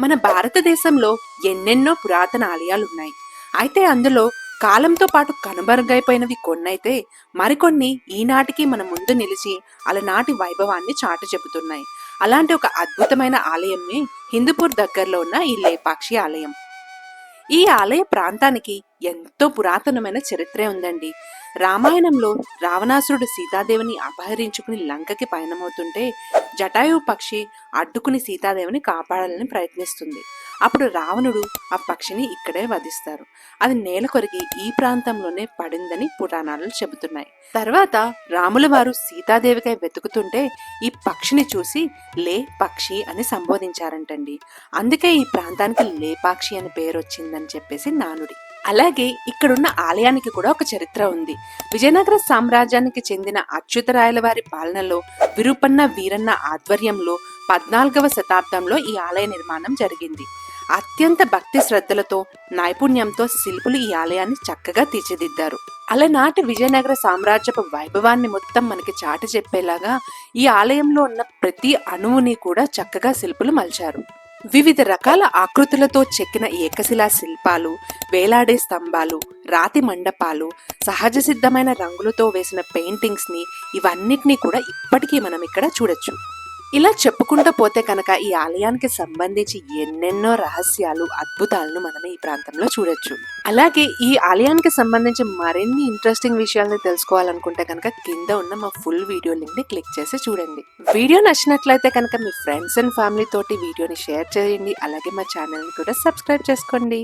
మన భారతదేశంలో ఎన్నెన్నో పురాతన ఆలయాలున్నాయి. అయితే అందులో కాలంతో పాటు కనుమరుగైపోయినవి కొన్నైతే మరికొన్ని ఈనాటికి మన ముందు నిలిచి అలనాటి వైభవాన్ని చాటు చెబుతున్నాయి. అలాంటి ఒక అద్భుతమైన ఆలయమే హిందూపూర్ దగ్గరలో ఉన్న ఈ లేపాక్షి ఆలయం. ఈ ఆలయ ప్రాంతానికి ఎంతో పురాతనమైన చరిత్రే ఉందండి. రామాయణంలో రావణాసురుడు సీతాదేవిని అపహరించుకుని లంకకి పయనమవుతుంటే జటాయు పక్షి అడ్డుకుని సీతాదేవిని కాపాడాలని ప్రయత్నిస్తుంది. అప్పుడు రావణుడు ఆ పక్షిని ఇక్కడే వధిస్తారు. అది నేల కొరిగి ఈ ప్రాంతంలోనే పడిందని పురాణాలు చెబుతున్నాయి. తర్వాత రాముల వారు సీతాదేవికై వెతుకుతుంటే ఈ పక్షిని చూసి లే పక్షి అని సంబోధించారంటండి. అందుకే ఈ ప్రాంతానికి లేపాక్షి అని పేరు వచ్చిందని చెప్పేసి నానుడి. అలాగే ఇక్కడున్న ఆలయానికి కూడా ఒక చరిత్ర ఉంది. విజయనగర సామ్రాజ్యానికి చెందిన అచ్యుతరాయల వారి పాలనలో విరూపన్న వీరన్న ఆధ్వర్యంలో 14వ శతాబ్దంలో ఈ ఆలయ నిర్మాణం జరిగింది. అత్యంత భక్తి శ్రద్ధలతో నైపుణ్యంతో శిల్పులు ఈ ఆలయాన్ని చక్కగా తీర్చిదిద్దారు. అలనాటి విజయనగర సామ్రాజ్యపు వైభవాన్ని మొత్తం మనకి చాటి చెప్పేలాగా ఈ ఆలయంలో ఉన్న ప్రతి అణువుని కూడా చక్కగా శిల్పులు మలిచారు. వివిధ రకాల ఆకృతులతో చెక్కిన ఏకశిలా శిల్పాలు, వేలాడే స్తంభాలు, రాతి మండపాలు, సహజ సిద్ధమైన రంగులతో వేసిన పెయింటింగ్స్ ని ఇవన్నిటినీ కూడా ఇప్పటికీ మనం ఇక్కడ చూడొచ్చు. ఇలా చెప్పుకుంటూ పోతే కనుక ఈ ఆలయానికి సంబంధించి ఎన్నెన్నో రహస్యాలు, అద్భుతాలను మనం ఈ ప్రాంతంలో చూడొచ్చు. అలాగే ఈ ఆలయానికి సంబంధించి మరిన్ని ఇంట్రెస్టింగ్ విషయాలను తెలుసుకోవాలనుకుంటే కనుక కింద ఉన్న మా ఫుల్ వీడియో లింక్ ని క్లిక్ చేసి చూడండి. వీడియో నచ్చినట్లయితే కనుక మీ ఫ్రెండ్స్ అండ్ ఫ్యామిలీ తోటి వీడియోని షేర్ చేయండి. అలాగే మా ఛానల్ ని కూడా సబ్స్క్రైబ్ చేసుకోండి.